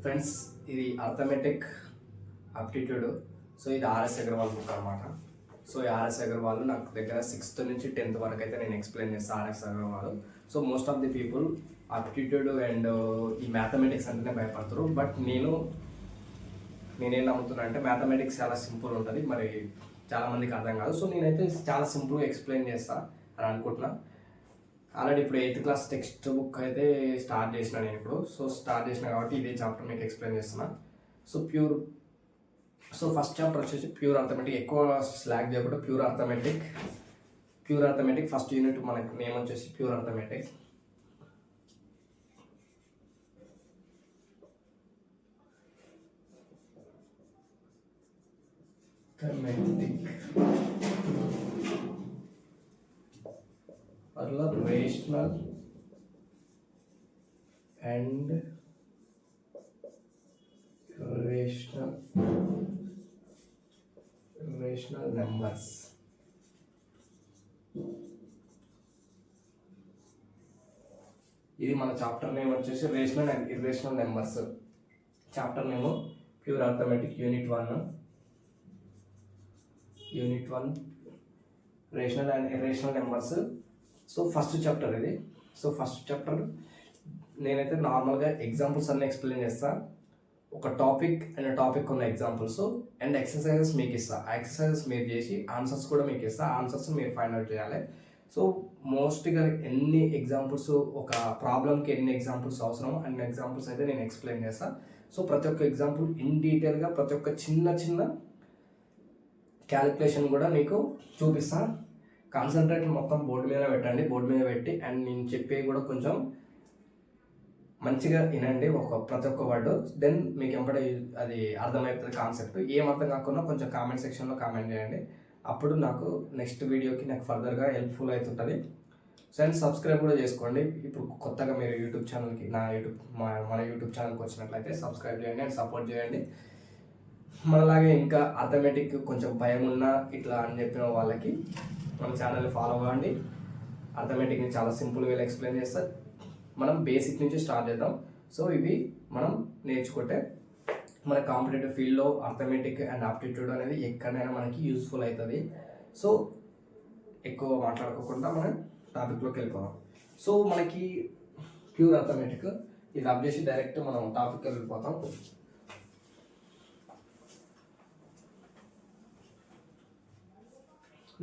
Friends, ఇది arithmetic aptitude. So ఇది RS Agarwal book అనమాట. సో ఈ ఆర్ఎస్ అగర్వాల్ నాకు దగ్గర 6th నుంచి 10th వరకు అయితే నేను ఎక్స్ప్లెయిన్ చేస్తాను RS Agarwal. So most of the people aptitude and ఈ మ్యాథమెటిక్స్ అంటేనే భయపడతారు. బట్ నేనేం నమ్ముతున్నా అంటే మ్యాథమెటిక్స్ చాలా సింపుల్ ఉంటుంది, మరి చాలామందికి అర్థం కాదు. సో నేనైతే చాలా సింపుల్గా ఎక్స్ప్లెయిన్ చేస్తాను అని అనుకుంటున్నా. ఆల్రెడీ ఇప్పుడు 8th క్లాస్ టెక్స్ట్ బుక్ అయితే స్టార్ట్ చేసిన నేను ఇప్పుడు. సో స్టార్ట్ చేసిన కాబట్టి ఇదే చాప్టర్ మీకు ఎక్స్ప్లెయిన్ చేస్తున్నా. సో ఫస్ట్ చాప్టర్ వచ్చేసి ప్యూర్ అర్థమెటిక్. ఎక్కువ స్లాగ్ చేయకుండా ప్యూర్ అర్థమెటిక్ ఫస్ట్ యూనిట్ మనకు నేమ్ వచ్చేసి ప్యూర్ అర్థమెటిక్. मतलब रेशनल and rational numbers. ఇది మన చాప్టర్ నేమ్ వచ్చేసి rational and irrational numbers. Chapter name pure arithmetic unit 1 rational and irrational numbers. So first chapter ఇది. So first chapter నేనైతే నార్మల్గా examples అన్నీ ఎక్స్ప్లెయిన్ చేస్తాను. ఒక టాపిక్ ఉన్న ఎగ్జాంపుల్స్ అండ్ ఎక్సర్సైజెస్ మీకు ఇస్తాను. ఆ ఎక్సర్సైజెస్ మీరు చేసి ఆన్సర్స్ కూడా మీకు ఇస్తాను. ఆన్సర్స్ మీరు ఫైండ్ అవుట్ చేయాలి. సో మోస్ట్గా ఎన్ని ఎగ్జాంపుల్స్, ఒక ప్రాబ్లమ్కి ఎన్ని ఎగ్జాంపుల్స్ అవసరం అన్ని ఎగ్జాంపుల్స్ అయితే నేను ఎక్స్ప్లెయిన్ చేస్తాను. సో ప్రతి ఒక్క ఎగ్జాంపుల్ ఇన్ డీటెయిల్గా ప్రతి ఒక్క చిన్న క్యాలిక్యులేషన్ కూడా మీకు చూపిస్తాను. కాన్సన్ట్రేట్ మొత్తం బోర్డు మీద పెట్టండి. బోర్డు మీద పెట్టి అండ్ నేను చెప్పేవి కూడా కొంచెం మంచిగా వినండి, ప్రతి ఒక్క వర్డ్. దెన్ మీకు ఎంపడే అది అర్థమవుతుంది కాన్సెప్ట్. ఏం అర్థం కాకుండా కొంచెం కామెంట్ సెక్షన్లో కామెంట్ చేయండి. అప్పుడు నాకు నెక్స్ట్ వీడియోకి నాకు ఫర్దర్గా హెల్ప్ఫుల్ అవుతుంటుంది. సో అండ్ సబ్స్క్రైబ్ కూడా చేసుకోండి. ఇప్పుడు కొత్తగా మీరు యూట్యూబ్ ఛానల్కి మన యూట్యూబ్ ఛానల్కి వచ్చినట్లయితే సబ్స్క్రైబ్ చేయండి అండ్ సపోర్ట్ చేయండి. మనలాగే ఇంకా అర్థమెటిక్ కొంచెం భయం ఉన్నా ఇట్లా అని చెప్పిన వాళ్ళకి మన ఛానల్ని ఫాలో అవ్వండి. అర్థమెటిక్ని చాలా సింపుల్ వేలో ఎక్స్ప్లెయిన్ చేస్తా. మనం బేసిక్ నుంచి స్టార్ట్ చేద్దాం. సో ఇవి మనం నేర్చుకుంటే మన కాంపిటేటివ్ ఫీల్డ్లో అర్థమెటిక్ అండ్ ఆప్టిట్యూడ్ అనేది ఎక్కడైనా మనకి యూస్ఫుల్ అవుతుంది. సో ఎక్కువ మాట్లాడుకోకుండా మనం టాపిక్లోకి వెళ్ళిపోదాం. సో మనకి ప్యూర్ అర్థమెటిక్ ఇది రబ్ చేసి డైరెక్ట్ మనం టాపిక్కి వెళ్ళిపోతాం.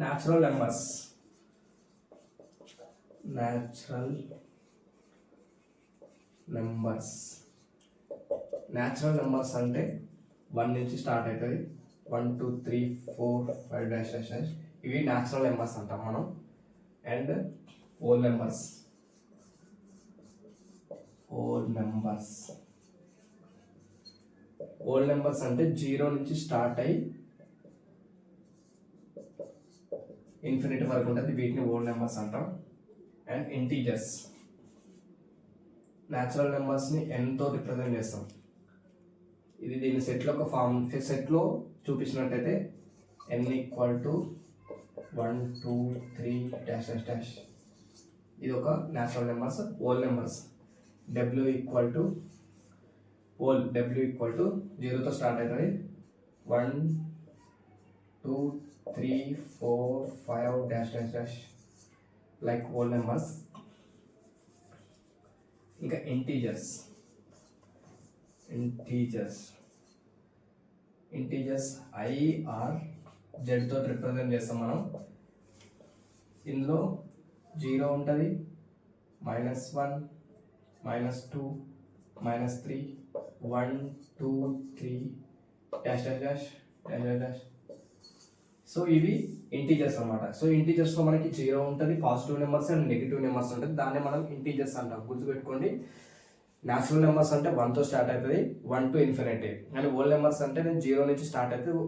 న్యాచురల్ నెంబర్స్ అంటే 1 నుంచి స్టార్ట్ అవుతుంది. 1 2 3 4 5 డాష్ డాష్ డాష్ ఇవి న్యాచురల్ నెంబర్స్ అంటాం మనం. అండ్ హోల్ నెంబర్స్ అంటే 0 నుంచి స్టార్ట్ అయ్యి ఇన్ఫినిటీ వరకు ఉంటుంది. వీటిని హోల్ నెంబర్స్ అంటాం. అండ్ ఇంటీజర్స్ న్యాచురల్ నెంబర్స్ని ఎంతో రిప్రజెంట్ చేస్తాం. ఇది దీని సెట్లో ఒక సెట్లో చూపించినట్టయితే n = 1 2 3 డాష్ డాష్ డాష్ ఇది ఒక natural numbers. Whole numbers w = 0తో స్టార్ట్ అవుతుంది. 1 2 3 4 5 dash dash dash like whole numbers. ఇంకా ఇంటీజర్స్ I or Z తో రిప్రజెంట్ చేస్తాం మనం. ఇందులో 0 ఉంటుంది, -1 -2 -3 1 2 3 dash dash dash dash dash dash. So ఇవి ఇంటీజర్స్ అనమాట. సో ఇంటీజర్స్లో మనకి 0 ఉంటుంది, positive numbers and negative numbers ఉంటుంది. దాన్ని మనం ఇంటీజర్స్ అంటాం. గుర్తుపెట్టుకోండి. న్యాచురల్ నెంబర్స్ అంటే 1తో స్టార్ట్ అవుతుంది, 1 to infinity. And whole numbers అంటే 0 నుంచి స్టార్ట్ అవుతుంది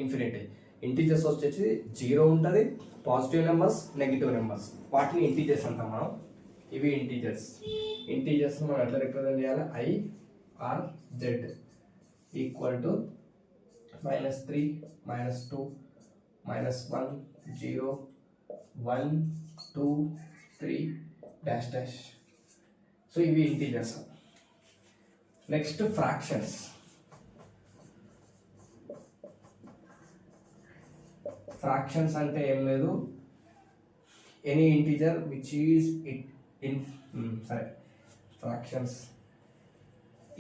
ఇన్ఫినిటీ. ఇంటీజర్స్ వచ్చేసి 0 ఉంటుంది, పాజిటివ్ నెంబర్స్, నెగిటివ్ నెంబర్స్. వాటిని ఇంటీజర్స్ అంటాం మనం. ఇవి ఇంటీజర్స్ మనం ఎట్లా రిప్రజెంట్ చేయాలి? I or Z = -3 -2 -1 0 1 2 3 dash dash. So ఇవి ఇంటీజర్స్. Next fractions. ఫ్రాక్షన్స్ అంటే ఏం లేదు, any integer which is it in సరే ఫ్రాక్షన్స్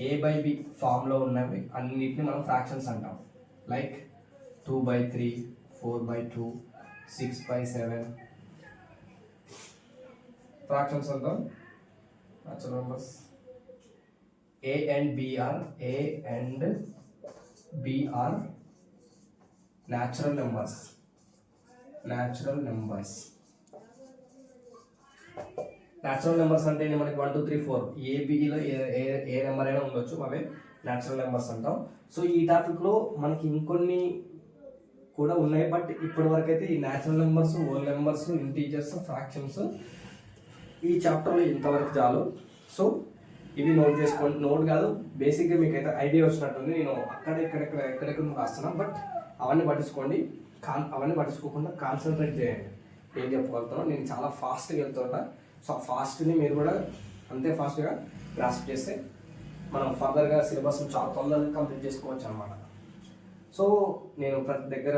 a/b ఫామ్లో ఉన్నవి అన్నిటిని మనం ఫ్రాక్షన్స్ అంటాం. లైక్ 2/3, 4/2, 6/7 ఫ్రాక్షన్స్ అంటాం. Natural numbers A and B are natural numbers. Natural numbers అంటే మనకి 1 2 3 4 ఏబిలో ఏ నెంబర్ అయినా ఉండొచ్చు, అవే న్యాచురల్ నెంబర్స్ అంటాం. సో ఈ టాపిక్లో మనకి ఇంకొన్ని కూడా ఉన్నాయి, బట్ ఇప్పటి వరకు అయితే ఈ natural numbers, whole numbers, integers, fractions ఈ చాప్టర్లో ఇంతవరకు చాలు. సో ఇవి నోట్ చేసుకోండి. నోట్ కాదు, బేసిక్గా మీకు అయితే ఐడియా వచ్చినట్టుంది. నేను ఎక్కడెక్కడ రాస్తున్నాను, బట్ అవన్నీ పట్టించుకోండి. అవన్నీ పట్టించుకోకుండా కాన్సన్ట్రేట్ చేయండి. ఏం చెప్పగలుగుతానో నేను చాలా ఫాస్ట్గా వెళ్తుంటా. సో ఆ ఫాస్ట్ని మీరు కూడా అంతే ఫాస్ట్గా గ్రాస్ప్ చేస్తే మనం ఫర్దర్గా సిలబస్ చాలా తొందరగా కంప్లీట్ చేసుకోవచ్చు అనమాట. సో నేను ప్రతి దగ్గర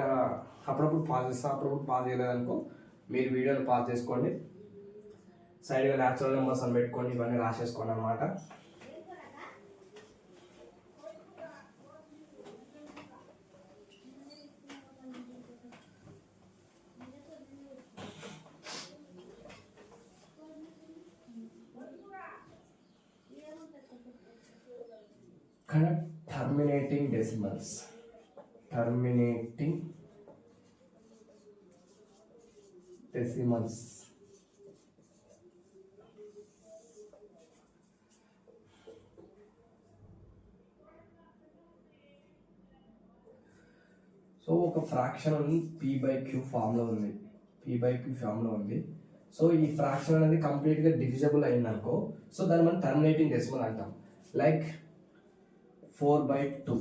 అప్పుడప్పుడు పాజ్ చేస్తాను, అప్పుడప్పుడు పాజ్ చేయలేదనుకో మీరు వీడియోని పాజ్ చేసుకోండి, సైడ్గా న్యాచురల్ నెంబర్స్ అని పెట్టుకోండి, ఇవన్నీ రాసేసుకోండి అనమాట. Terminating decimals. సో ఒక ఫ్రాక్షన్ p/q ఫామ్లో ఉంది. సో ఈ ఫ్రాక్షన్ అనేది కంప్లీట్గా డివిజబుల్ అయిందనుకో, సో దాన్ని మనం టర్మినేటింగ్ డెసిమల్ అంటాం. లైక్ 4/2,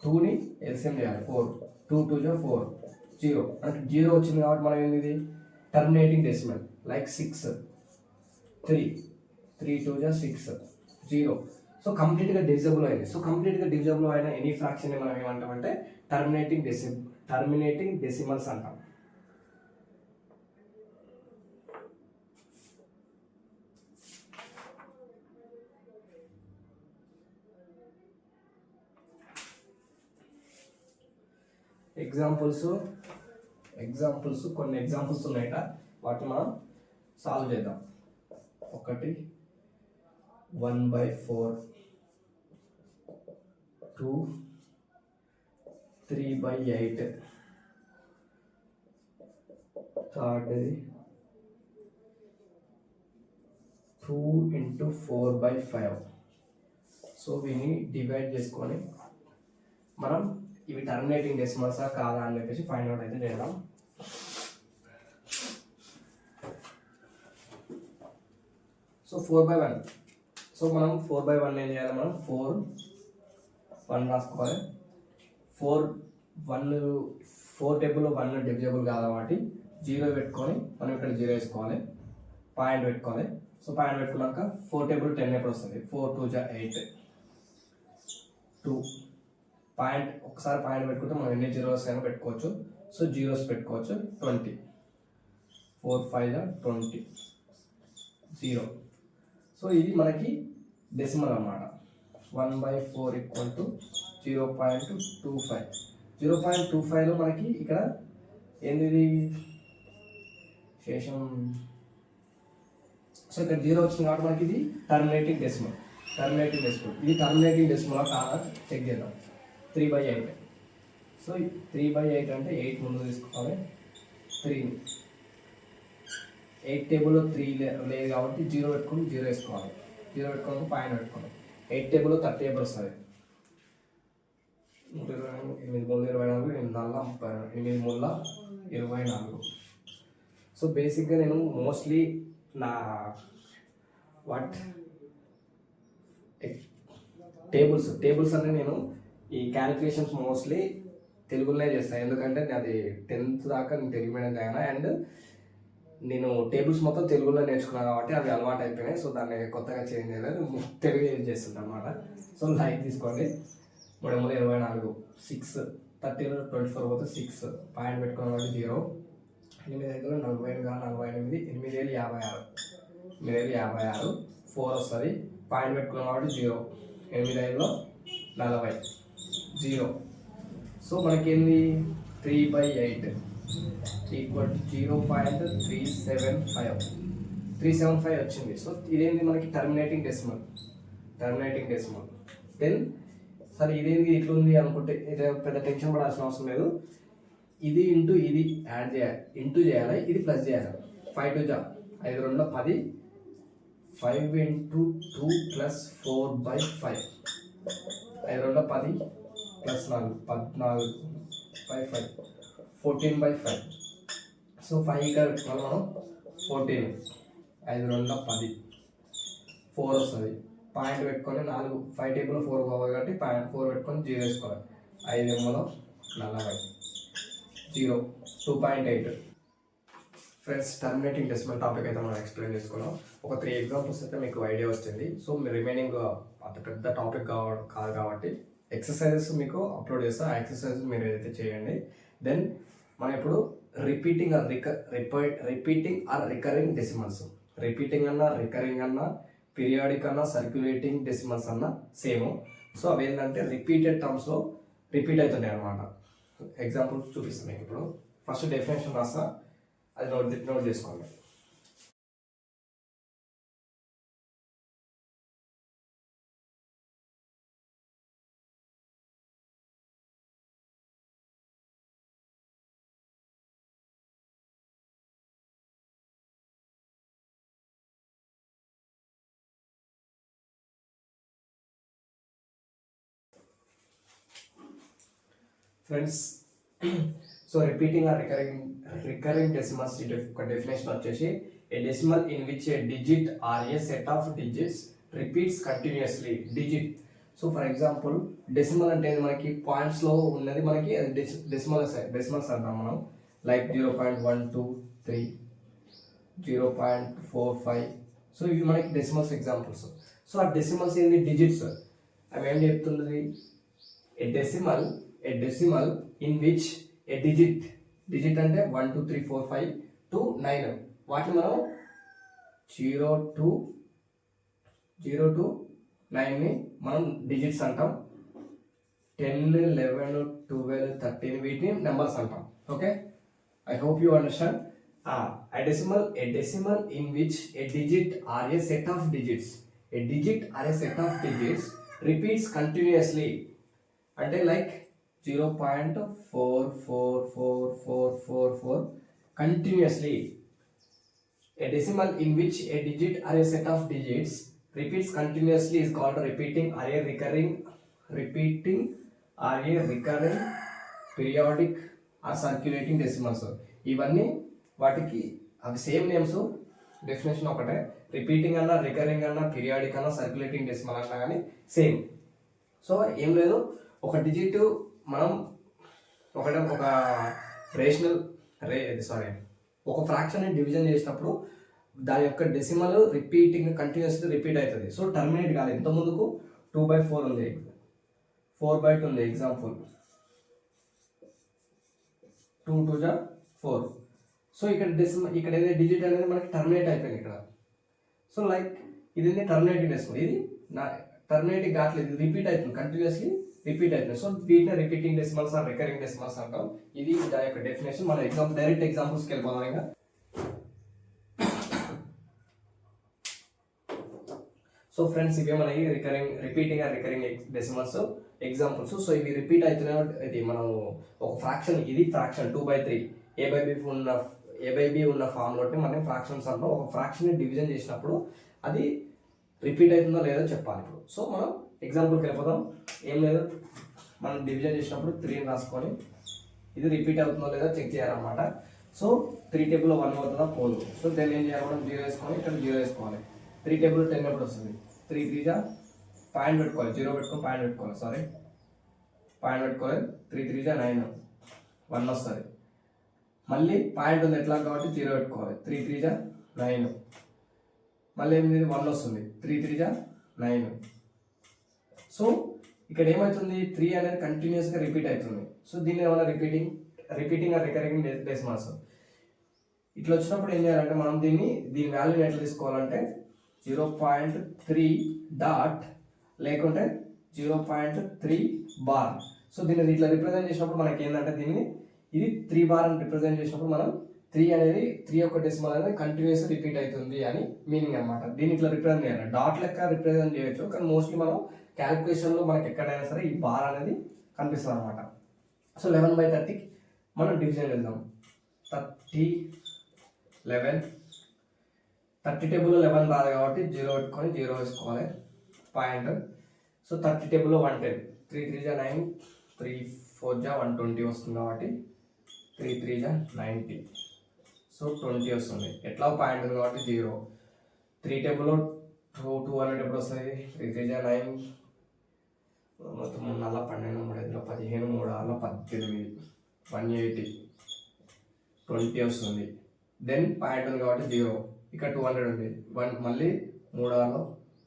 2ని ఎల్సిఎం చేయాలి. 4 2 2 4 0 అంటే 0 వచ్చింది కాబట్టి మనం ఏంది టర్మినేటింగ్ డెసిమల్. లైక్ 6 3 3 2 6 0. సో కంప్లీట్గా డివిజబుల్ అయింది. సో కంప్లీట్గా డివిజబుల్ అయిన ఎనీ ఫ్రాక్షన్ని మనం ఏమంటామంటే టర్మినేటింగ్ డెసిమల్స్ అంటాం. కొన్ని ఎగ్జాంపుల్స్ ఉన్నాయట, వాటిని మనం సాల్వ్ చేద్దాం. 1/4, 2 3/8, థర్డ్ది 2 × 4/5. సో వీని డివైడ్ చేసుకొని మనం ఇవి టర్మినేటింగ్ డెసిమల్సా కాదా అని చెప్పేసి ఫైండ్ అవుట్ అయితే చేద్దాం. సో 4/1. సో మనం 4/1 ఏం చేయాలి, మనం 4 1 రాసుకోవాలి. 4 టేబుల్లో 1 డివిజబుల్ కాదు కాబట్టి 0 పెట్టుకొని మనం ఇక్కడ 0 వేసుకోవాలి, పాయింట్ పెట్టుకోవాలి. సో పాయింట్ పెట్టుకున్నాక 4 టేబుల్ 10 ఎప్పుడు వస్తుంది, 4 2 8 2 పాయింట్. ఒకసారి పాయింట్ పెట్టుకుంటే మనం ఎన్ని జీరోస్ అయినా పెట్టుకోవచ్చు. సో జీరోస్ పెట్టుకోవచ్చు. 20 4 5 20 0. సో ఇది మనకి డెసిమల్ అన్నమాట. 1/4 = 0.25. 0.25లో మనకి ఇక్కడ ఏంది శేషం. సో ఇక్కడ 0 వచ్చింది కాబట్టి మనకి ఇది టర్మినేటింగ్ డెసిమల్. ఇది టర్మినేటింగ్ డెసిమల్ కాదా చెక్ చేద్దాం. 3/8. సో 3/8 అంటే 8 ముందు తీసుకోవాలి. 3 8 టేబుల్లో 3 లేదు కాబట్టి 0 పెట్టుకొని 0 వేసుకోవాలి. 0 పెట్టుకొని పాయింట్ పెట్టుకోవాలి. 8 టేబుల్లో 30 ఎప్పుడు వస్తుంది, 8 3 24, 8 24. సో బేసిక్గా నేను మోస్ట్లీ నా టేబుల్స్ అంటే నేను ఈ క్యాలిక్యులేషన్స్ మోస్ట్లీ తెలుగులోనే చేస్తాను. ఎందుకంటే అది 10th దాకా నేను తెలుగు మీడియం చదివినా, అండ్ నేను టేబుల్స్ మొత్తం తెలుగులో నేర్చుకున్నాను కాబట్టి అవి అలవాటు అయిపోయినాయి. సో దాన్ని కొత్తగా చేంజ్ చేయలేదు, తెలుగు యూజ్ చేస్తుంటాను అనమాట. సో లైక్ తీసుకోండి. 3 24 6 30 24 పోతే 6 పాయింట్ పెట్టుకున్నాం కాబట్టి 0. 8 5 48 48 8 7 56 8 7 56 4 వస్తుంది. పాయింట్ పెట్టుకున్నాం కాబట్టి 0. 8 5 40 0. సో మనకేంది 3/8 ఈక్వల్ టు 0.375 వచ్చింది. సో ఇదేంది మనకి టర్మినేటింగ్ డెసిమల్. దెన్ సరే ఇదేంది ఇట్లా ఉంది అనుకుంటే ఇది పెద్ద టెన్షన్ పడాల్సిన అవసరం లేదు. ఇది ఇంటూ ఇది యాడ్ చేయాలి, ఇంటూ చేయాలి, ఇది ప్లస్ చేయాలి. 5 2 5 2 10 5 ఇంటూ 2 ప్లస్ 4/5 5 2 10 ప్లస్ 4 14/5 14/5. సో 5 ఇక్కడ పెట్టుకోవాలి మనం 14 5 2 10 4 వస్తుంది. పాయింట్ పెట్టుకొని 4 5 టేబుల్ 4 పోవాలి కాబట్టి పాయింట్ 4 పెట్టుకొని 0 వేసుకోవాలి. 5 ఎమ్మలో 40 0 2.8. ఫ్రెండ్స్ టర్మినేటింగ్ డెసిమల్ టాపిక్ అయితే మనం ఎక్స్ప్లెయిన్ చేసుకున్నాం. ఒక 3 ఎగ్జాంపుల్స్ అయితే మీకు ఐడియా వచ్చింది. సో మీ రిమైనింగ్ అంత పెద్ద టాపిక్ కాదు కాబట్టి ఎక్సర్సైజెస్ మీకు అప్లోడ్ చేస్తా. ఆ ఎక్సర్సైజ్ మీరు ఏదైతే చేయండి. దెన్ మనం ఇప్పుడు repeating or recurring decimals. Repeating అన్నా, రికరింగ్ అన్నా, పీరియాడిక్ అన్నా, సర్క్యులేటింగ్ డెసిమల్స్ అన్నా సేమ్. సో అవి ఏంటంటే రిపీటెడ్ టర్మ్స్లో రిపీట్ అవుతున్నాయి అన్నమాట. ఎగ్జాంపుల్స్ చూపిస్తాను మీకు ఇప్పుడు. ఫస్ట్ డెఫినేషన్ రాస్తా, అది నోట్ చేసుకోండి. Friends so repeating or recurring decimals definition వచ్చేసి a decimal in which a digit or a set of digits repeats continuously digit. So for example decimal అంటే మనకి పాయింట్స్లో ఉన్నది మనకి అది డెసిమల్స్ అంటాం మనం. లైక్ 0.123 0.45. సో ఇవి మనకి డెసిమల్స్ ఎగ్జాంపుల్స్. సో ఆ డెసిమల్స్ ఏంటి డిజిట్స్. అవి ఏం చెప్తున్నది ఏ decimal in which a digit అంటే 1 2 3 4 5 to 9 వాటిని మనం 0 to 9ని మనం డిజిట్స్ అంటాం. 10 11 12 13 వీటిని నెంబర్స్ అంటాం. Okay, I hope you understand. A decimal in which a digit or a set of digits repeats continuously. అంటే like 0.44444 continuously. A decimal in which a digit or a set of digits repeats continuously is called repeating or a recurring periodic or circulating decimals. ఇవన్నీ వాటికి అవి same names, definition ఒకటే. Repeating అన్నా, recurring అన్నా, periodic అన్నా, circulating decimal అన్నా కానీ same. So ఏం లేదు, ఒక డిజిట్ మనం ఒక ఒక ఫ్రాక్షన్ డివిజన్ చేసినప్పుడు దాని యొక్క డెసిమల్ కంటిన్యూస్లీ రిపీట్ అవుతుంది. సో టర్మినేట్ కాలేదు. ఇంత ముందుకు 2/4 ఉంది, 4/2 ఉంది. ఎగ్జాంపుల్ 2 2 4. సో ఇక్కడ ఏదైతే డిజిట్ అనేది మనకి టర్మినేట్ అయిపోయింది ఇక్కడ. సో లైక్ ఇది టర్మినేటింగ్ డెసిమల్, ఇది టర్మినేటింగ్ కావట్లేదు, ఇది రిపీట్ అవుతుంది, కంటిన్యూస్లీ రిపీట్ అవుతుంది. సో వీటిని repeating decimals or recurring decimals అంటాం. ఇది దాని యొక్క డెఫినేషన్. మన డైరెక్ట్ ఎగ్జాంపుల్స్కి వెళ్ళిపోదాం ఇంకా. సో ఫ్రెండ్స్ ఇవే మనకి repeating or recurring decimals examples. So ఇవి రిపీట్ అవుతున్నాయి. ఇది మనం ఒక ఫ్రాక్షన్, ఇది ఫ్రాక్షన్ 2/3 a/b ఉన్న ఫామ్లో మనం ఫ్రాక్షన్స్ అంటాం. ఒక ఫ్రాక్షన్ డివిజన్ చేసినప్పుడు అది రిపీట్ అవుతుందో లేదో చెప్పాలి ఇప్పుడు. సో మనం ఎగ్జాంపుల్కి వెళ్ళిపోదాం. ఏం లేదు, మనం డివిజన్ చేసినప్పుడు 3 రాసుకొని ఇది రిపీట్ అవుతుందో లేదో చెక్ చేయాలన్నమాట. సో 3 టేబుల్లో 1 అవుతుందా పోదు. సో దాన్ని ఏం చేయాలి, మనం 0 వేసుకొని ఇక్కడ 0 వేసుకోవాలి. 3 టేబుల్ 10 ఎప్పుడు వస్తుంది, 3 3 పాయింట్ పెట్టుకోవాలి, 0 పెట్టుకొని పాయింట్ పెట్టుకోవాలి, పాయింట్ పెట్టుకోవాలి. 3 3 9 1 వస్తుంది. మళ్ళీ పాయింట్ ఉంది ఎట్లా కాబట్టి 0 పెట్టుకోవాలి. 3 3 జా 9. మళ్ళీ ఏంది 1 వస్తుంది. 3 3 జా 9. సో ఇక్కడ ఏమవుతుంది, 3 అనేది కంటిన్యూస్గా రిపీట్ అవుతుంది. సో దీన్ని ఏమైనా రిపీటింగ్ ఆర్ రికరింగ్ డెసిమల్స్. ఇట్లా వచ్చినప్పుడు ఏం చేయాలంటే మనం దీని వాల్యూని ఎట్లా తీసుకోవాలంటే 0.3 డాట్ లేకుంటే 0.3 బార్. సో దీన్ని ఇట్లా రిప్రజెంట్ చేసినప్పుడు మనకి ఏంటంటే ఇది 3 బార్ అని రిప్రజెంట్ చేసినప్పుడు మనం 3 అనేది 3 యొక్క డెసిమల్ అనేది కంటిన్యూస్ రిపీట్ అవుతుంది అని మీనింగ్ అనమాట. దీన్ని ఇట్లా రిప్రజెంట్ చేయాలి. డాట్ లెక్క రిప్రజెంట్ చేయొచ్చు, కానీ మోస్ట్లీ మనం క్యాలిక్యులేషన్లో మనకి ఎక్కడైనా సరే ఈ బార్ అనేది కనిపిస్తుంది అనమాట. సో 11/30 మనం డివిజన్ చేద్దాం. 30 11 30 టేబుల్లో 11 రాదు కాబట్టి 0 పెట్టుకొని 0 వేసుకోవాలి పాయింట్. సో 30 టేబుల్లో 110. 3 3 జా 9, 3 4 జా 120 వస్తుంది కాబట్టి 3 3 జా 90. సో 20 వస్తుంది. ఎట్లా పాయింట్ ఉంది కాబట్టి 0. 3 టేబుల్లో 200 ఎప్పుడు వస్తుంది. 3 3 జా 9, మొత్తం 3 4 12, 3 5 15, 3 6 18, 180, 20 వస్తుంది. దెన్ పాయింట్ ఉంది కాబట్టి 0. ఇక్కడ 200 ఉంది. మళ్ళీ 3 6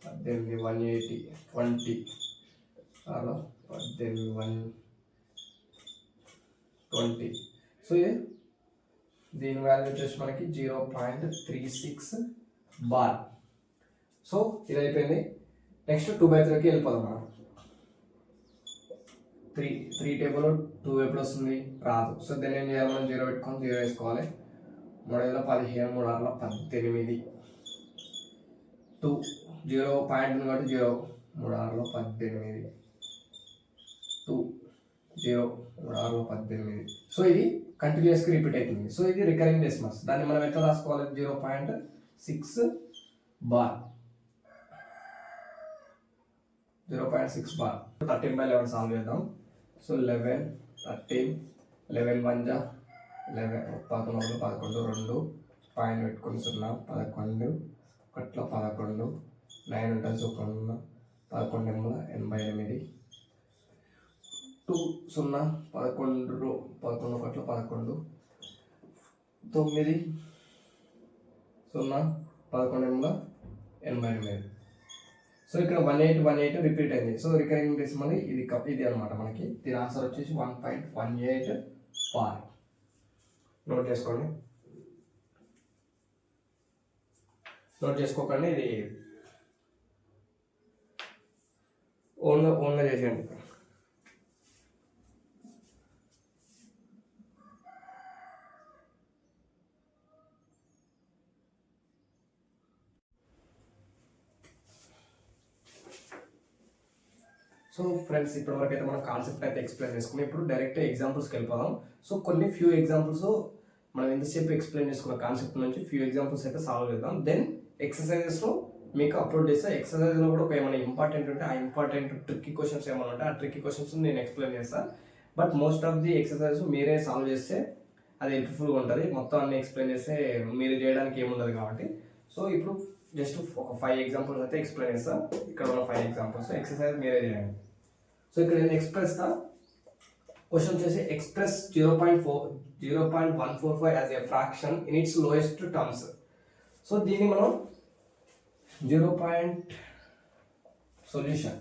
18, 180, 20 6 18, 120. సో దీని వాల్యూ వచ్చేసి మనకి 0.36 బార్. సో ఇది అయిపోయింది. నెక్స్ట్ 2/3కి వెళ్ళిపోదాం మనం. 3 టేబుల్లో 2 ఎప్పుడు వస్తుంది, రాదు. సో దీన్ని ఏం చేయాలి, మనం 0 పెట్టుకొని 0 వేసుకోవాలి. 3 5 15, 3 6 18, 2 0 పాయింట్ ఉంది కాబట్టి 0, 3 6 18, 2 0, 3 6 18. సో ఇది కంటిన్యూస్గా రిపీట్ అవుతుంది. సో ఇది రికరింగ్ డెసిమల్స్. దాన్ని మనం ఎట్లా రాసుకోవాలి, 0.6 బార్. 0.6 బార్. 13/11 సాల్వ్ చేద్దాం. సో 11 13, 11 1 జా 11, 11 11 2 పాయింట్ పెట్టుకుని 0 11 1 11 9 ఉంటుంది. సో 11 88, 2 0 11 11 1 11 9 0 11 88. సో ఇక్కడ 18 రిపీట్ అయింది. సో రికరింగ్ డెసిమల్ ఇది అనమాట. మనకి దీని ఆన్సర్ వచ్చేసి 1.18 బార్. నోట్ చేసుకోండి. నోట్ చేసుకోకండి, ఇది ఓన్గా చేసేయండి. సో ఫ్రెండ్స్, ఇప్పటివరకు అయితే మనం కాన్సెప్ట్ అయితే ఎక్స్ప్లెయిన్ చేసుకున్నాం. ఇప్పుడు డైరెక్ట్ ఎగ్జాంపుల్స్కి వెళ్ళిపోదాం. సో కొన్ని ఫ్యూ ఎగ్జాంపుల్స్ మనం ఎంతసేపు ఎక్స్ప్లెయిన్ చేసుకున్న కాన్సెప్ట్ నుంచి ఫ్యూ ఎగ్జాంపుల్స్ అయితే సాల్వ్ చేద్దాం. దెన్ ఎక్సర్సైజెస్లో మీకు అప్లోడ్ చేస్తే ఎక్సర్సైజ్లో కూడా ఏమైనా ఇంపార్టెంట్ ఉంటే ఆ ఇంపార్టెంట్ ట్రిక్కీ క్వశ్చన్స్ ఏమైనా ఉంటే ఆ ట్రిక్కీ క్వశ్చన్స్ నేను ఎక్స్ప్లెయిన్ చేస్తాను. But most of the exercises మీరే సాల్వ్ చేస్తే అది హెల్ప్ఫుల్గా ఉంటుంది. మొత్తం అన్ని ఎక్స్ప్లెయిన్ చేస్తే మీరు చేయడానికి ఏముండదు కాబట్టి. సో ఇప్పుడు జస్ట్ ఒక 5 ఎగ్జాంపుల్స్ అయితే ఎక్స్ప్లెయిన్ చేస్తాను. ఇక్కడ ఉన్న 5 ఎగ్జాంపుల్స్ ఎక్సర్సైజ్ మీరే చేయండి. సో ఇక్కడ నేను ఎక్స్ప్రెస్గా క్వశ్చన్ వచ్చేసి express 0.145 as a fraction in it's lowest terms. So దీన్ని మనం సొల్యూషన్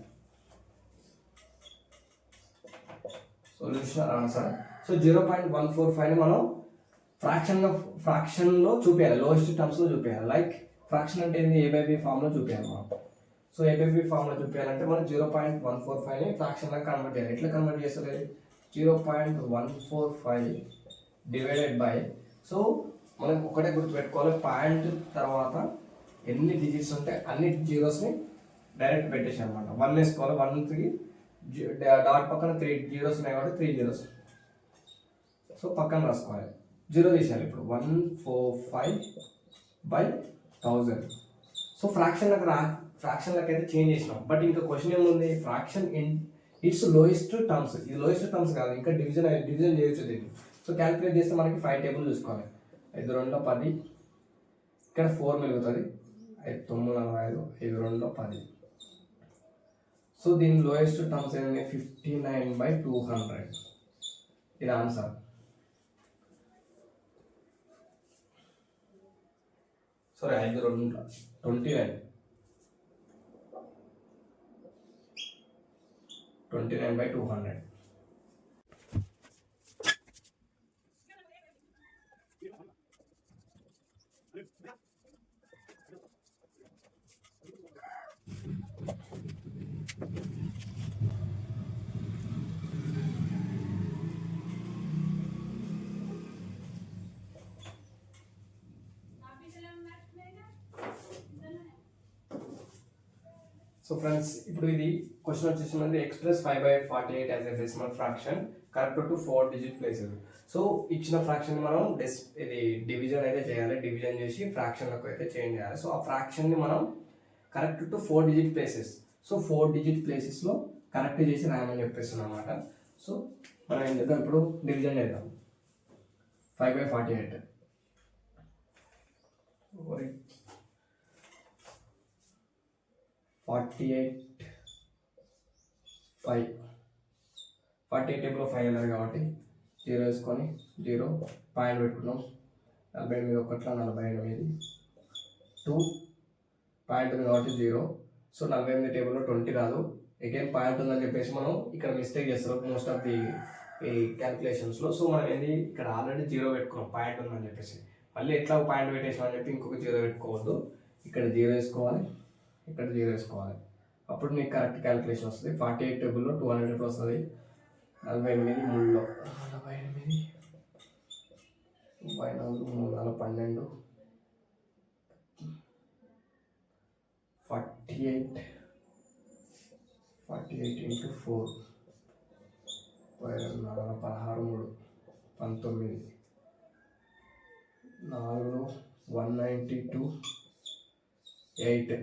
ఆన్సర్. సో 0.145ని మనం ఫ్రాక్షన్లో చూపించాలి, లోయెస్ట్ టర్మ్స్లో చూపించాలి. లైక్ ఫ్రాక్షన్ అంటే ఏంది, A/B ఫామ్లో చూపించాలి మనం. సో A/B ఫామ్లో చూపించాలంటే మనం 0.145ని ఫ్రాక్షన్గా కన్వర్ట్ చేయాలి. ఎట్లా కన్వర్ట్ చేస్తారు, 0.145 డివైడెడ్ బై. సో మనం ఒకటే గుర్తుపెట్టుకోవాలి, పాయింట్ తర్వాత ఎన్ని డిజిట్స్ ఉంటే అన్ని జీరోస్ని డైరెక్ట్ పెట్టేసి అనమాట. 1 వేసుకోవాలి. 1 డాట్ పక్కన 3 జీరోస్ ఉన్నాయి కాబట్టి 3 జీరోస్. సో పక్కన రాసుకోవాలి, 0 తీసేయాలి. ఇప్పుడు 145/1000. సో ఫ్రాక్షన్లకు అయితే చేంజ్ చేసినాం. బట్ ఇంకా క్వశ్చన్ ఏముంది, fraction in it's lowest terms. ఇది లోయెస్ట్ టర్మ్స్ కాదు, ఇంకా డివిజన్ చేయొచ్చు దీన్ని. సో క్యాలిక్యులేట్ చేస్తే మనకి 5 టేబుల్ చూసుకోవాలి. 5 2 10, ఇక్కడ 4 మిగులుతుంది. 5 9 45, 5 2 10. సో దీని లోయెస్ట్ టర్మ్స్ ఏంటి, 59/200. ఇది ఆన్సర్. సారీ 5 2 29 29/200. సో ఫ్రెండ్స్, ఇప్పుడు ఇది క్వశ్చన్ వచ్చేసి express 5/48 as a decimal fraction correct to 4 digit places. So ఇచ్చిన ఫ్రాక్షన్ మనం ఇది డివిజన్ అయితే చేయాలి. డివిజన్ చేసి ఫ్రాక్షన్లకు అయితే చేంజ్ చేయాలి. సో ఆ ఫ్రాక్షన్ని మనం correct to 4 digit places. So 4 digit ప్లేసెస్లో కరెక్ట్ చేసి రాయమని చెప్పేస్తున్నాం అనమాట. సో మనం ఏం చేద్దాం, ఇప్పుడు డివిజన్ చేద్దాం. 5/48 48 5 48 టేబుల్లో 5 అన్నారు కాబట్టి 0 వేసుకొని 0 పాయింట్ పెట్టుకున్నాం. 48 ఒకట్ల 48 2 పాయింట్ ఉంది కాబట్టి 0. సో 48 టేబుల్లో 20 రాదు. అగైన్ పాయింట్ ఉందని చెప్పేసి మనం ఇక్కడ మిస్టేక్ చేస్తాం మోస్ట్ ఆఫ్ ది ఈ క్యాల్కులేషన్స్లో. సో మనం ఏంది ఇక్కడ ఆల్రెడీ 0 పెట్టుకున్నాం పాయింట్ ఉందని చెప్పేసి. మళ్ళీ ఎట్లా పాయింట్ పెట్టేసాం అని చెప్పి ఇంకొక 0 పెట్టుకోవద్దు. ఇక్కడ 0 వేసుకోవాలి, ఇక్కడ 0 వేసుకోవాలి. అప్పుడు మీకు కరెక్ట్ క్యాలిక్యులేషన్ వస్తుంది. 48 టేబుల్లో 200 ఎప్పుడు వస్తుంది? 48 3లో 48 34 3 4 12 48 ఇంటూ 4 16 3 19 4 192 8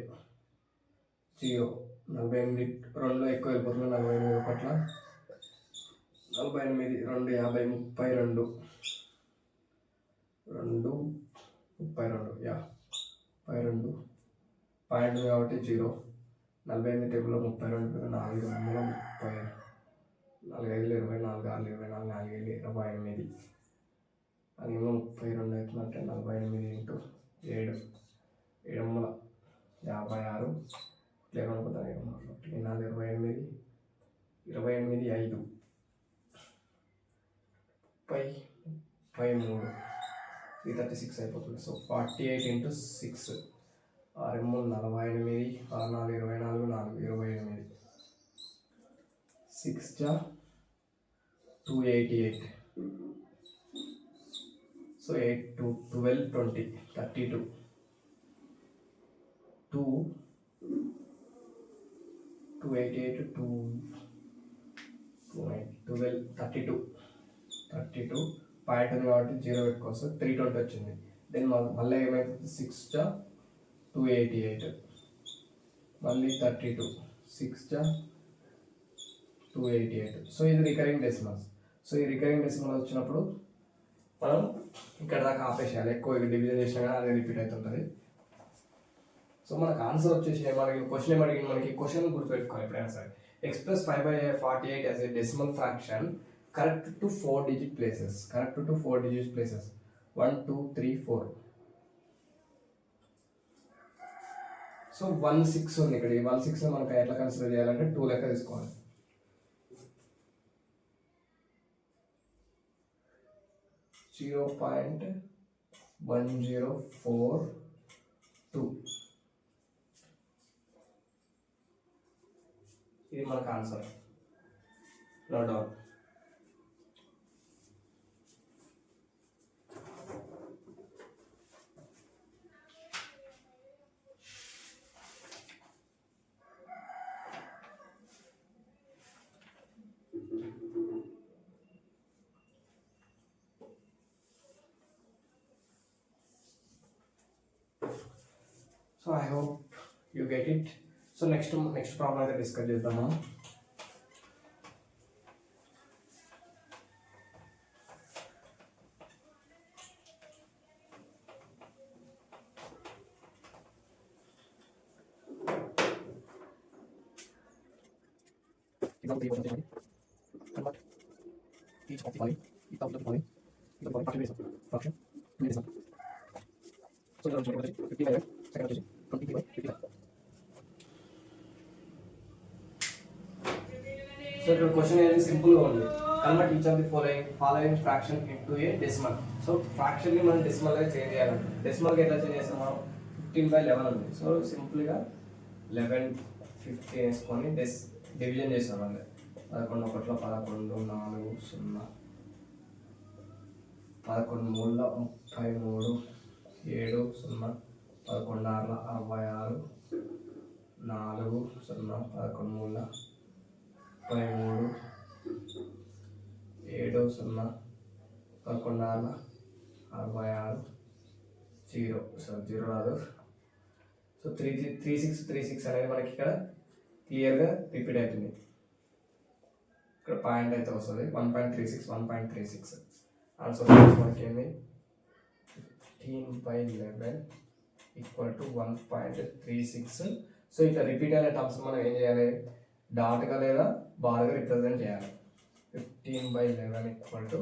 0 48 2 ఎక్కువ వెళ్ళిపోతుంది. 48 ఒకట్ల 48 2 50 32 2 32 32 పాయింట్ కాబట్టి 0. 48 టేబుల్లో 32 4 30 4 5 24 6 24 4 5 28 అదేమో 32 అవుతుందంటే 48 ఇంటూ 7 7 56 లేకపోతే 4 28 28 5 53 336 అయిపోతుంది. So 48 into 6 6 48 6 4 24 4 28 6 288. సో 8 2 12 20 32 2 288 2 12 32 పాయింట్ ఉంది కాబట్టి 0 పెట్టుకోవచ్చు. 320 వచ్చింది. దెన్ మళ్ళీ ఏమైతుంది? 6 288 మళ్ళీ 32 6 288. సో ఇది రికరింగ్ డెసిమల్స్. సో ఈ రికరింగ్ డెసిమల్ వచ్చినప్పుడు మనం ఇక్కడ దాకా ఆపేసేయాలి. ఎక్కువ డివిజన్ చేసినా కానీ అదే రిపీట్ అవుతుంటుంది. సో మనకు ఆన్సర్ వచ్చేసి మనకి క్వశ్చన్ ఏమడిగింది, మనకి క్వశ్చన్ గుర్తుపెట్టుకోవాలి ఎప్పుడైనా సరే. Express 5/48 as a decimal fraction correct to 4 digit places. Correct to 4 digit places 1 2 3 4. So 1 6 ఉంది ఇక్కడ. ఈ 1 6 మనకి ఎట్లా కన్సిడర్ చేయాలంటే 2 లెక్క తీసుకోవాలి. 0.1042. ఇది మనకు answer, no doubt. So I hope you get it. So next problem అయితే డిస్కస్ చేద్దాము. Example 3 convert each of the following into the following fraction 2 decimal. So ఇక్కడ వచ్చి 50/11 సెకండ్ వచ్చేసి 23/55. సో ఇక్కడ క్వశ్చన్ అనేది సింపుల్గా ఉంది. Convert each of the following fraction into a decimal. So ఫ్రాక్షన్ని మనం డెసిమల్గా చేంజ్ చేయాలంటే డెసిమల్గా ఎట్లా చేంజ్ చేస్తాం మనం? 15/11 ఉంది. సో సింపుల్గా 11/15 వేసుకొని డివిజన్ చేస్తాం. అంటే 11 ఒకటిలో 11, 4, 0, 11 మూడులో 33, 7, 0, 11 ఆరులో 66, 4, 0, 11 మూడులో 33, 7, 0, 11 ఆరులో 66, 0. సో 0 రాదు. సో 36 అనేది మనకి ఇక్కడ క్లియర్గా రిపీట్ అవుతుంది. ఇక్కడ పాయింట్ అయితే వస్తుంది 1.36. ఆన్సర్ మనకి ఏంది 15/11 ఈక్వల్ టు 1.36. సో ఇట్లా రిపీట్ అయిన టర్మ్స్ మనం ఏం చేయాలి? డాట్గా లేదా బార్గా రిప్రజెంట్ చేయాలి. 15/11 ఈక్వల్ టు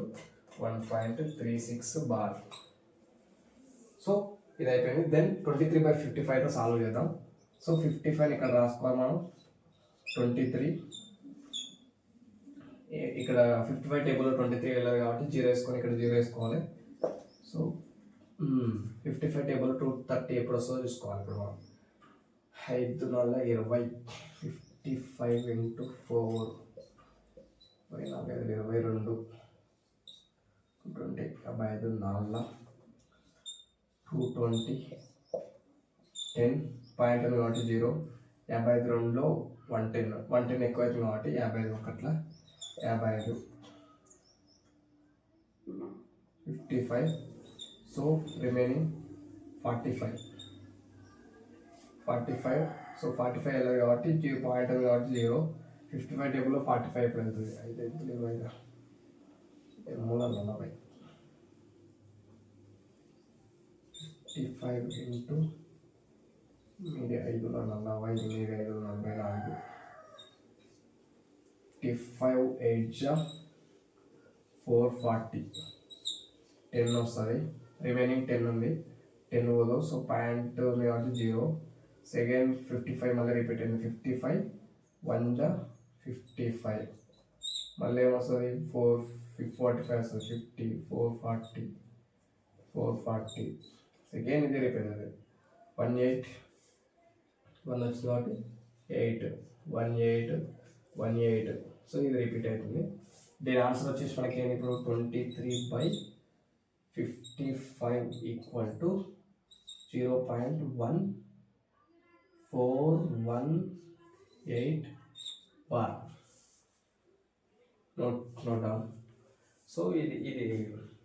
1.36 బార్. సో ఇది అయిపోయింది. దెన్ 23/55తో సాల్వ్ చేద్దాం. సో 55 ఇక్కడ రాసుకోవాలి మనం. 23 ఇక్కడ 55 టేబుల్లో 23 వెళ్ళదు కాబట్టి 0 వేసుకొని ఇక్కడ 0 వేసుకోవాలి. సో 55 టేబుల్ 230 ఎప్పుడు వస్తుందో చూసుకోవాలి. ఇప్పుడు మనం 5×4 20 55 × 4 22 20 55 220 10 పాయింట్ ఉంది కాబట్టి 0 52లో 110 ఎక్కువ అవుతుంది కాబట్టి 55 ఒకట్ల 55 55. So remaining 45. సో 45 వెళ్ళదు కాబట్టి 0 పాయింట్ ఉంది కాబట్టి 0. 55 టేబుల్లో 45 ఎప్పుడు వెళ్తుంది? 5 3 40. 55 ఇంటూ మీది 540 మీది 544. 55 8 440 10 వస్తుంది. రిమైనింగ్ 10 ఉంది. 10 పోదు. సో పాయింట్ ఉంది కాబట్టి 0. సెకండ్ 55 మళ్ళీ రిపీట్ అయింది. 55 1 55 మళ్ళీ ఏమొస్తుంది? 445 వస్తుంది. 50 440 440 సెకండ్ ఇది రిపీట్ అవుతుంది. 18 1 వచ్చింది కాబట్టి 8 18 సో ఇది రిపీట్ అవుతుంది. దీని ఆన్సర్ వచ్చేసి మనకి ఏంటి ఇప్పుడు 23/55 equal to 0.1418 bar. Note down. So ఇది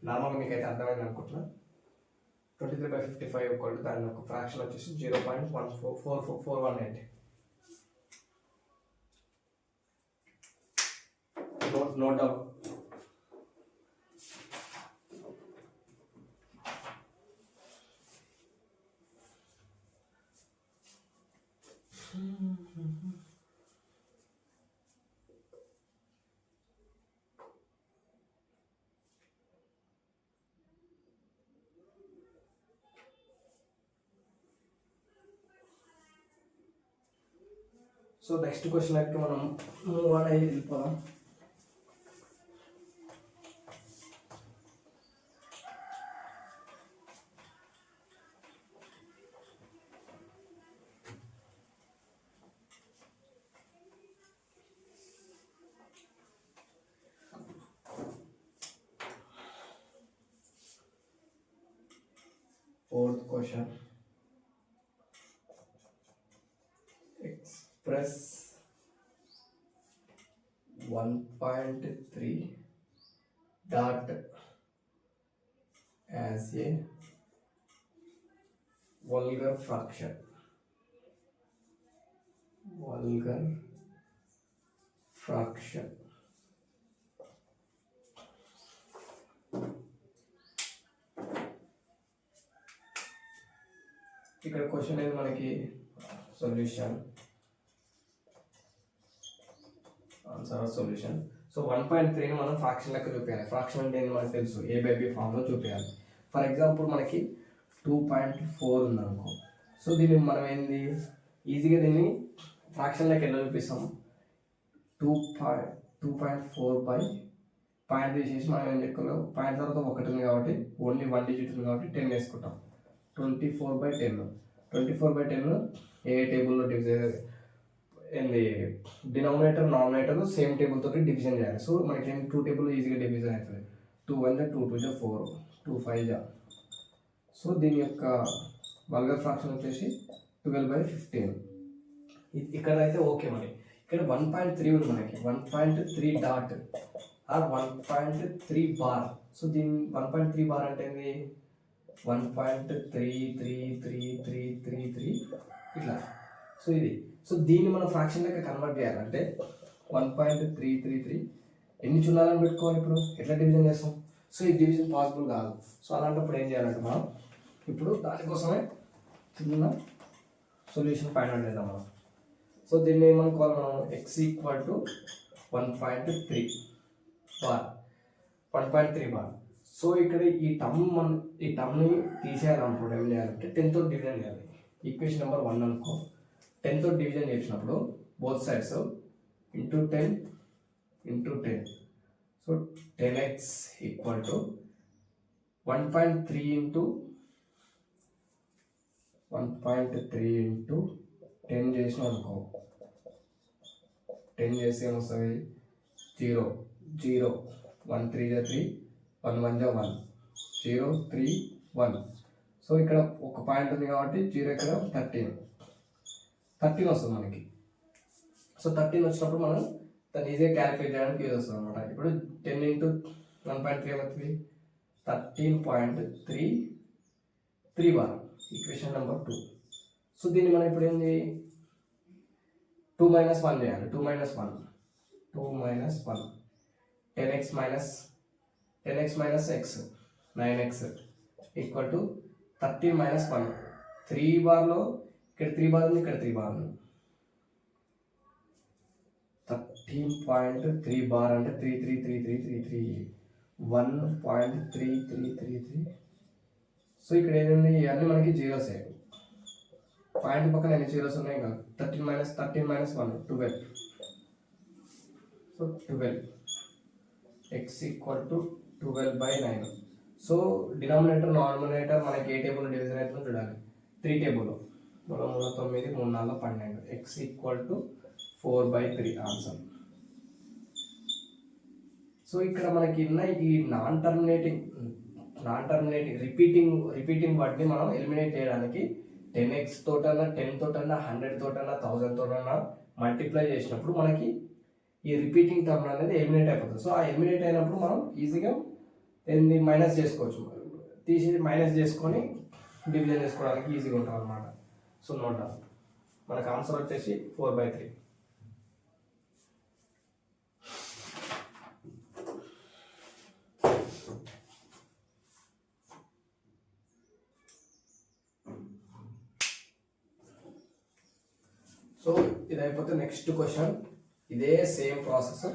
నార్మల్గా మీకు అయితే అర్థమైంది అనుకుంటున్నా. 23/55 ఈక్వల్ టు దాని ఒక ఫ్రాక్షన్ వచ్చేసి 0.1418. Note down. So next question అయితే మనం మూవ్ ఆన్ అయ్యి వెళ్ళిపోదాం. Fourth question. Express 1.3 dot as a vulgar fraction. ఇక్కడ క్వశ్చన్ అనేది మనకి సొల్యూషన్ ఆన్సర్ సొల్యూషన్. సో 1.3ని మనం ఫ్రాక్షన్ లెక్క చూపించాలి. ఫ్రాక్షన్ అంటే మనకు తెలుసు, a/b ఫామ్లో చూపించాలి. ఫర్ ఎగ్జాంపుల్ మనకి 2.4 ఉందనుకో. సో దీన్ని మనం ఏంది ఈజీగా దీన్ని ఫ్రాక్షన్లోకి ఎలా చూపిస్తాం, 2.4 బై పాయింట్ తీసేసి మనం ఏం చెప్పుకోలేము, పాయింట్ తర్వాత ఒకటి ఉంది కాబట్టి ఓన్లీ 1 డిజిట్ ఉంది కాబట్టి 10 వేసుకుంటాం. 24/10. 24/10 ఏ టేబుల్లో డివిజన్ ఏంది, డినామినేటర్ నామినేటర్ సేమ్ టేబుల్ తోటి డివిజన్ చేయాలి. సో మనకి ఏంటి 2 టేబుల్ ఈజీగా డివిజన్ అవుతుంది. 2 1 2 2 4 2 5. సో దీని యొక్క వల్గర్ ఫ్రాక్షన్ వచ్చేసి 12/15. ఇక్కడ అయితే ఓకే. మరి ఇక్కడ 1.3 ఉంది మనకి, 1.3 డాట్ ఆర్ 1.3 బార్. సో దీని 1.3 బార్ అంటే ఏంది, 1.33333 ఇట్లా. సో ఇది, సో దీన్ని మనం ఫ్రాక్షన్ లెక్క కన్వర్ట్ చేయాలంటే 1.333 ఎన్ని చున్నాలని పెట్టుకోవాలి. ఇప్పుడు ఎట్లా డివిజన్ చేస్తాం, సో ఈ డివిజన్ పాసిబుల్ కాదు. సో అలాంటప్పుడు ఏం చేయాలంటే మనం ఇప్పుడు దానికోసమే చిన్న సొల్యూషన్ ఫైండ్ అవుట్ చేద్దాం మనం. సో దీన్ని ఏమనుకోవాలి మనం, x = 1.3 బార్, 1.3 బార్. సో ఇక్కడ ఈ టర్మ్ని తీసేయాలనుకోండి ఏం చేయాలంటే 10తో డివిజన్ చేయాలి. ఈక్వేషన్ నెంబర్ 1 అనుకో, 10తో డివిజన్ చేసినప్పుడు both sides into 10 into 10. So 10x = 1.3 into 10 చేసినాం అనుకో, 10 చేస్తే ఏమొస్తుంది, 0 0 1 3 3 1 1 1 0 3 1. సో ఇక్కడ ఒక పాయింట్ ఉంది కాబట్టి 0 ఇక్కడ 13 వస్తుంది మనకి. సో 13 వచ్చినప్పుడు మనం దాన్ని ఈజీగా క్యాలిక్యులేట్ చేయడానికి యూజ్ వస్తుంది అనమాట. ఇప్పుడు 10 ఇంటూ 1.3 ఏమవుతుంది, 13.33 బార్, ఈక్వేషన్ నెంబర్ 2. సో దీన్ని మనం ఇప్పుడు ఏంది 2 - 1 చేయాలి. 2 - 1 10x - x 9x = 13 - 1. 3 బార్లో ఇక్కడ 3 బార్ ఉంది, ఇక్కడ 3 బార్ ఉంది. 13.3 బార్ అంటే 333333 1.3333. సో ఇక్కడ ఏదైంది, ఇవన్నీ మనకి జీరోస్. పాయింట్ పక్కన ఎన్ని జీరోస్ ఉన్నాయి కదా, 13 - 1 12. So 12 x = 12/9. So denominator nominator మనకి ఏ టేబుల్ డివిజన్ అవుతుందో చూడాలి. 3 టేబుల్, 3 3 9 3 4 12. x = 4/3 answer. సో ఇక్కడ మనకి ఉన్న ఈ నాన్ టర్మినేటింగ్ రిపీటింగ్ వాటిని మనం ఎలిమినేట్ చేయడానికి 10x తోటన్నా 10 తోటన్నా 100 తోటన్నా 1000 తోటన్నా మల్టిప్లై చేసినప్పుడు మనకి ఈ రిపీటింగ్ టర్మ్ అనేది ఎలిమినేట్ అయిపోతుంది. సో ఆ ఎలిమినేట్ అయినప్పుడు మనం ఈజీగా ఏంది మైనస్ చేసుకోవచ్చు, తీసేసి మైనస్ చేసుకొని డివిజన్ చేసుకోవడానికి ఈజీగా ఉంటుంది అనమాట. సో నోట్ డౌన్, మనకు ఆన్సర్ వచ్చేసి 4/3. సో ఇది అయిపోతే నెక్స్ట్ క్వశ్చన్, ఇదే same process.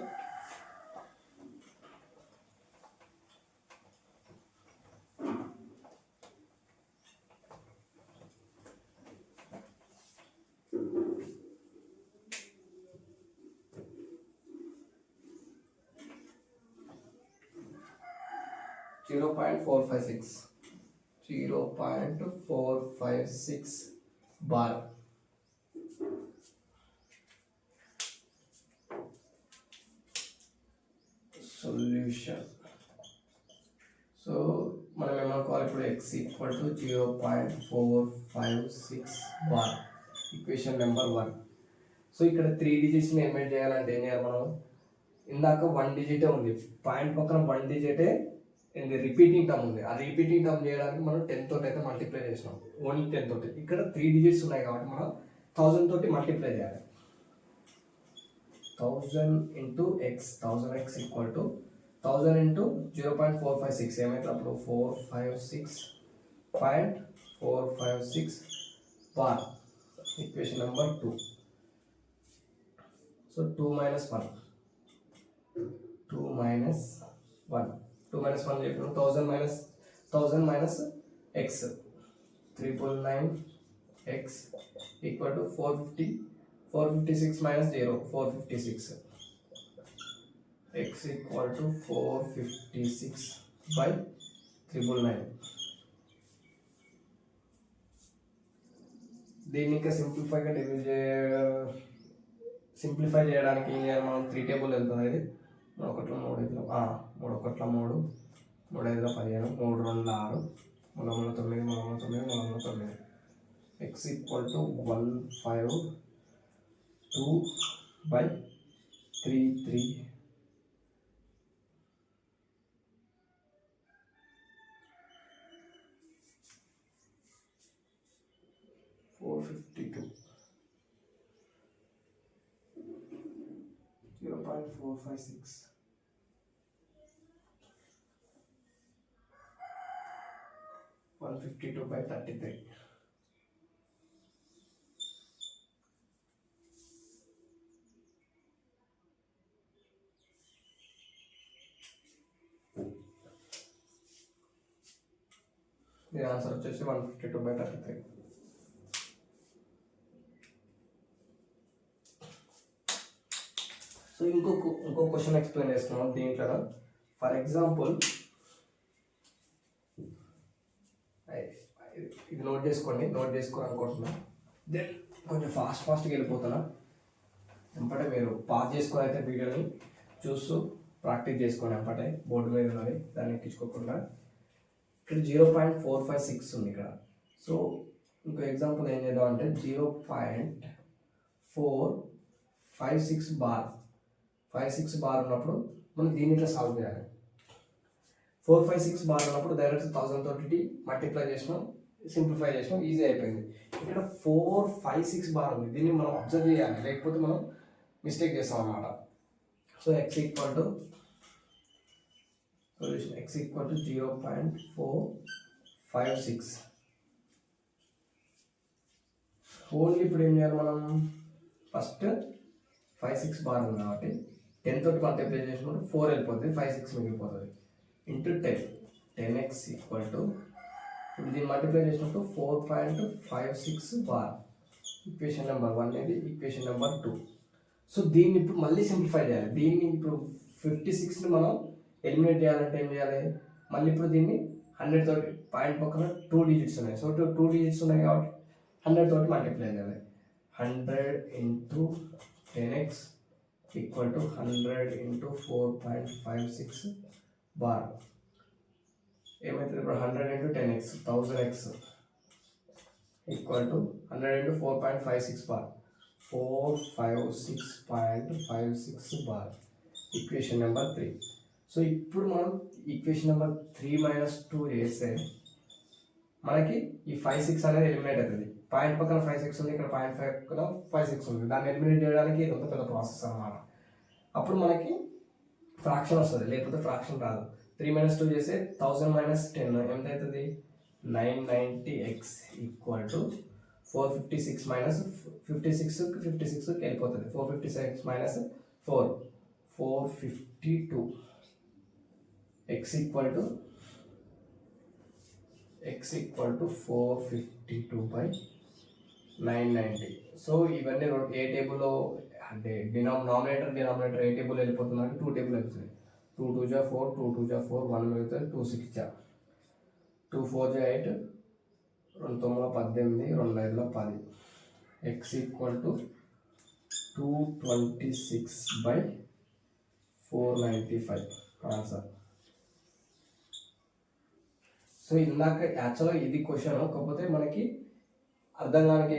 .456 bar. Solution. So మనం ఏమనుకోవాలి ఇప్పుడు x = 0.456 bar, equation number 1. So ఇక్కడ 3 డిజిట్స్ని ఎలిమినేట్ చేయాలంటే ఏం చేయాలి మనం, ఇందాక 1 డిజిటే ఉంది, పాయింట్ పక్కన 1 డిజిటే ఏంది రిపీటింగ్ టర్మ్ ఉంది. ఆ రిపీటింగ్ టర్మ్ చేయడానికి మనం 10 తోటి అయితే మల్టిప్లై చేసినాం, ఓన్లీ 10 తోటి. ఇక్కడ 3 డిజిట్స్ ఉన్నాయి కాబట్టి మనం 1000 తోటి మల్టిప్లై చేయాలి. 1000 × x, 1000x = 1000 × 0.456 ఏమైతే అప్పుడు 456.456 బార్, ఈక్వేషన్ నెంబర్ 2. సో 2 - 1 చెప్పినాం, 1000 - x 999x equal to 456 minus 0, 456. X equal to 456 by 999. దీన్ని ఇంకా సింప్లిఫై చేయడానికి మనం 3 టేబుల్ వెళ్తుంది. ఇది 3 1 3 5 3 1 3 3 5 15 3 2 6 3 3 9 3 3 9 3 3 9. X equal to 152 by 3 452 0.456 152 by 33. The answer is 152 by 33. So ఇంకో క్వశ్చన్ ఎక్స్ప్లెయిన్ చేస్తున్నాం దీంట్లో. ఫర్ ఎగ్జాంపుల్ ఇది నోట్ చేసుకోవాలనుకుంటున్నా. దెన్ కొంచెం ఫాస్ట్గా వెళ్ళిపోతున్నా. ఎంపటే మీరు పాస్ చేసుకొని అయితే వీడియోని చూస్తూ ప్రాక్టీస్ చేసుకోండి. ఎంపటే బోర్డు మీద ఉన్నది దాన్ని ఎక్కించుకోకుండా. ఇక్కడ 0.456 ఉంది ఇక్కడ. సో ఇంకో ఎగ్జాంపుల్ ఏం చేద్దాం అంటే 0.456 బార్ ఉన్నప్పుడు మనం దీన్ని ఇట్లా సాల్వ్ చేయాలి. 456 బార్ ఉన్నప్పుడు డైరెక్ట్ 1000 తోటి మల్టిప్లై చేసినాం, సింప్లిఫై చేసినాం, ఈజీ అయిపోయింది. ఇక్కడ 456 బార్ ఉంది, దీన్ని మనం అబ్జర్వ్ చేయాలి, లేకపోతే మనం మిస్టేక్ చేస్తాం అన్నమాట. So x equal to solution x equal to 0.456. Only ఇప్పుడు ఏం చేయాలి మనం, ఫస్ట్ 56 బార్ ఉంది కాబట్టి 10 తోటి మల్టిప్లై చేసినప్పుడు 4 వెళ్ళిపోతుంది, 56 మిగిలిపోతుంది. ఇంటూ 10x ఈక్వల్ టు ఇప్పుడు దీన్ని మల్టిప్లై చేసినప్పుడు 4.56 బార్. ఈక్వేషన్ నెంబర్ 1 ఇది, ఈక్వేషన్ నెంబర్ 2. సో దీన్ని ఇప్పుడు మళ్ళీ సింప్లిఫై చేయాలి. దీన్ని ఇప్పుడు 56ని మనం ఎలిమినేట్ చేయాలంటే ఏం చేయాలి, మళ్ళీ ఇప్పుడు దీన్ని 100 తోటి, పాయింట్ పక్కన 2 డిజిట్స్ ఉన్నాయి. సో 2 డిజిట్స్ ఉన్నాయి కాబట్టి 100 తోటి మల్టిప్లై చేయాలి. 100 into 10x equal to 100 into 4.56 bar. ఏమవుతుంది ఇప్పుడు 100 into 10x 1000x equal to 100 into 4.56 bar 456.56 bar. Equation number 3. So ఇప్పుడు మనం ఈక్వేషన్ నెంబర్ 3 - 2 చేస్తే మనకి ఈ 56 అనేది ఎలిమినేట్ అవుతుంది. పాయింట్ పక్కన 56 ఉంది, ఇక్కడ పాయింట్ పక్కన 56 ఉంది. దాన్ని ఎలిమినేట్ చేయడానికి ఇదంతా పెద్ద ప్రాసెస్ అన్నమాట. అప్పుడు మనకి ఫ్రాక్షన్ వస్తుంది, లేకపోతే ఫ్రాక్షన్ రాదు. 3 - 2 చేస్తే 1000 - 10 ఎంత అవుతుంది, 990x ఈక్వల్ టు 456 56కి వెళ్ళిపోతుంది. 456 - 4 452. x equal to 452 by 990. So ఇవన్నీ ఏ టేబుల్లో అంటే డినామినేటర్ ఏ టేబుల్ వెళ్ళిపోతుంది అంటే 2 టేబుల్ వెళ్తుంది. 2 2 జా 4, 2 2 జా 4, 1 వెళ్తుంది, 2 6 జా 2 4 జా 8, 2 9 18, 2 5 10. x equal to 226 by 495 answer. So ఇందాక యాక్చువల్గా ఇది క్వశ్చన్, కాకపోతే మనకి అర్థం కావడానికి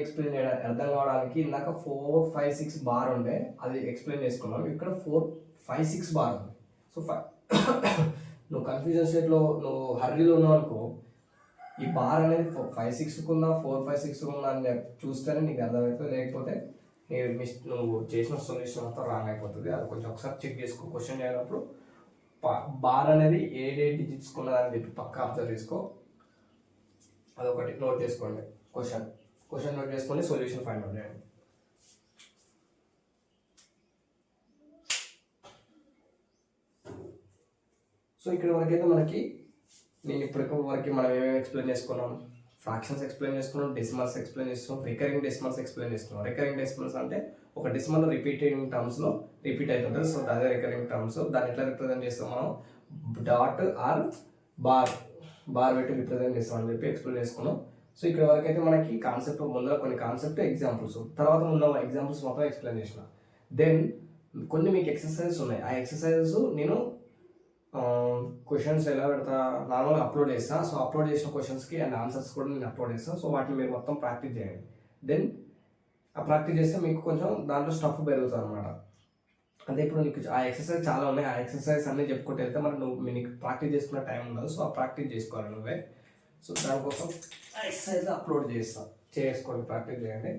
ఇందాక 456 బార్ ఉండే అది ఎక్స్ప్లెయిన్ చేసుకున్నాం. ఇక్కడ 456 బార్ ఉంది. సో నువ్వు కన్ఫ్యూజన్ స్టేట్లో నువ్వు హర్రీలో ఉన్నావు అనుకో, ఈ బార్ అనేది 56 ఉందా 456 ఉందా అని చూస్తేనే నీకు అర్థమవుతుంది. లేకపోతే నువ్వు చేసిన సొల్యూషన్ మొత్తం రాంగ్ అయిపోతుంది. అది కొంచెం ఒకసారి చెక్ చేసుకో. క్వశ్చన్ చేయనప్పుడు బార్ అనేది ఏ డిజిట్స్ ఉన్నదని చెప్పి పక్కా అబ్జర్వ్ చేసుకో. అదొకటి నోట్ చేసుకోండి. క్వశ్చన్ నోట్ చేసుకొని సొల్యూషన్ ఫైండ్ అవుట్ చేయండి. సో ఇక్కడ వరకైతే నేను ఇప్పటికి వరకు మనం ఏమేమి ఎక్స్ప్లెయిన్ చేసుకున్నాం, ఫ్రాక్షన్స్ ఎక్స్ప్లెయిన్ చేసుకున్నాం, డెసిమల్స్ ఎక్స్ప్లెయిన్ చేస్తున్నాం, రికరింగ్ డెసిమల్స్ ఎక్స్ప్లెయిన్ చేస్తున్నాం. రికరింగ్ డెసిమల్స్ అంటే ఒక డెసిమల్ రిపీటింగ్ టర్మ్స్లో రిపీట్ అవుతుంటుంది, సో అదే రికరింగ్ టర్మ్స్. దాన్ని ఎట్లా రిప్రజెంట్ చేస్తాం మనం, డాట్ ఆర్ బార్ పెట్టి రిప్రజెంట్ చేస్తాం అని చెప్పి ఎక్స్ప్లెయిన్ చేసుకున్నాం. సో ఇక్కడ వరకు అయితే మనకి కాన్సెప్ట్ ముందర కొన్ని కాన్సెప్ట్ ఎగ్జాంపుల్స్, తర్వాత ఉన్న ఎగ్జాంపుల్స్ మొత్తం ఎక్స్ప్లెయిన్ చేసిన. దెన్ కొన్ని మీకు ఎక్సర్సైజెస్ ఉన్నాయి, ఆ ఎక్సర్సైజెస్ నేను క్వశ్చన్స్ ఎలా పెడతా, నార్మల్గా అప్లోడ్ చేస్తాను. సో అప్లోడ్ చేసిన క్వశ్చన్స్కి అండ్ ఆన్సర్స్ కూడా నేను అప్లోడ్ చేస్తాను. సో వాటిని మీరు మొత్తం ప్రాక్టీస్ చేయండి. దెన్ ఆ ప్రాక్టీస్ చేస్తే మీకు కొంచెం దాంట్లో స్టఫ్ పెరుగుతుంది అనమాట. అంటే ఇప్పుడు నీకు ఆ ఎక్సర్సైజ్ చాలా ఉన్నాయి, ఆ ఎక్సర్సైజ్ అన్నీ చెప్పుకుంటూ వెళ్తే మరి నీకు ప్రాక్టీస్ చేసుకునే టైం ఉండదు. సో ఆ ప్రాక్టీస్ చేసుకోవాలి నువ్వే. సో దానికోసం ఆ ఎక్సర్సైజ్ అప్లోడ్ చేసుకోండి, ప్రాక్టీస్ చేయండి.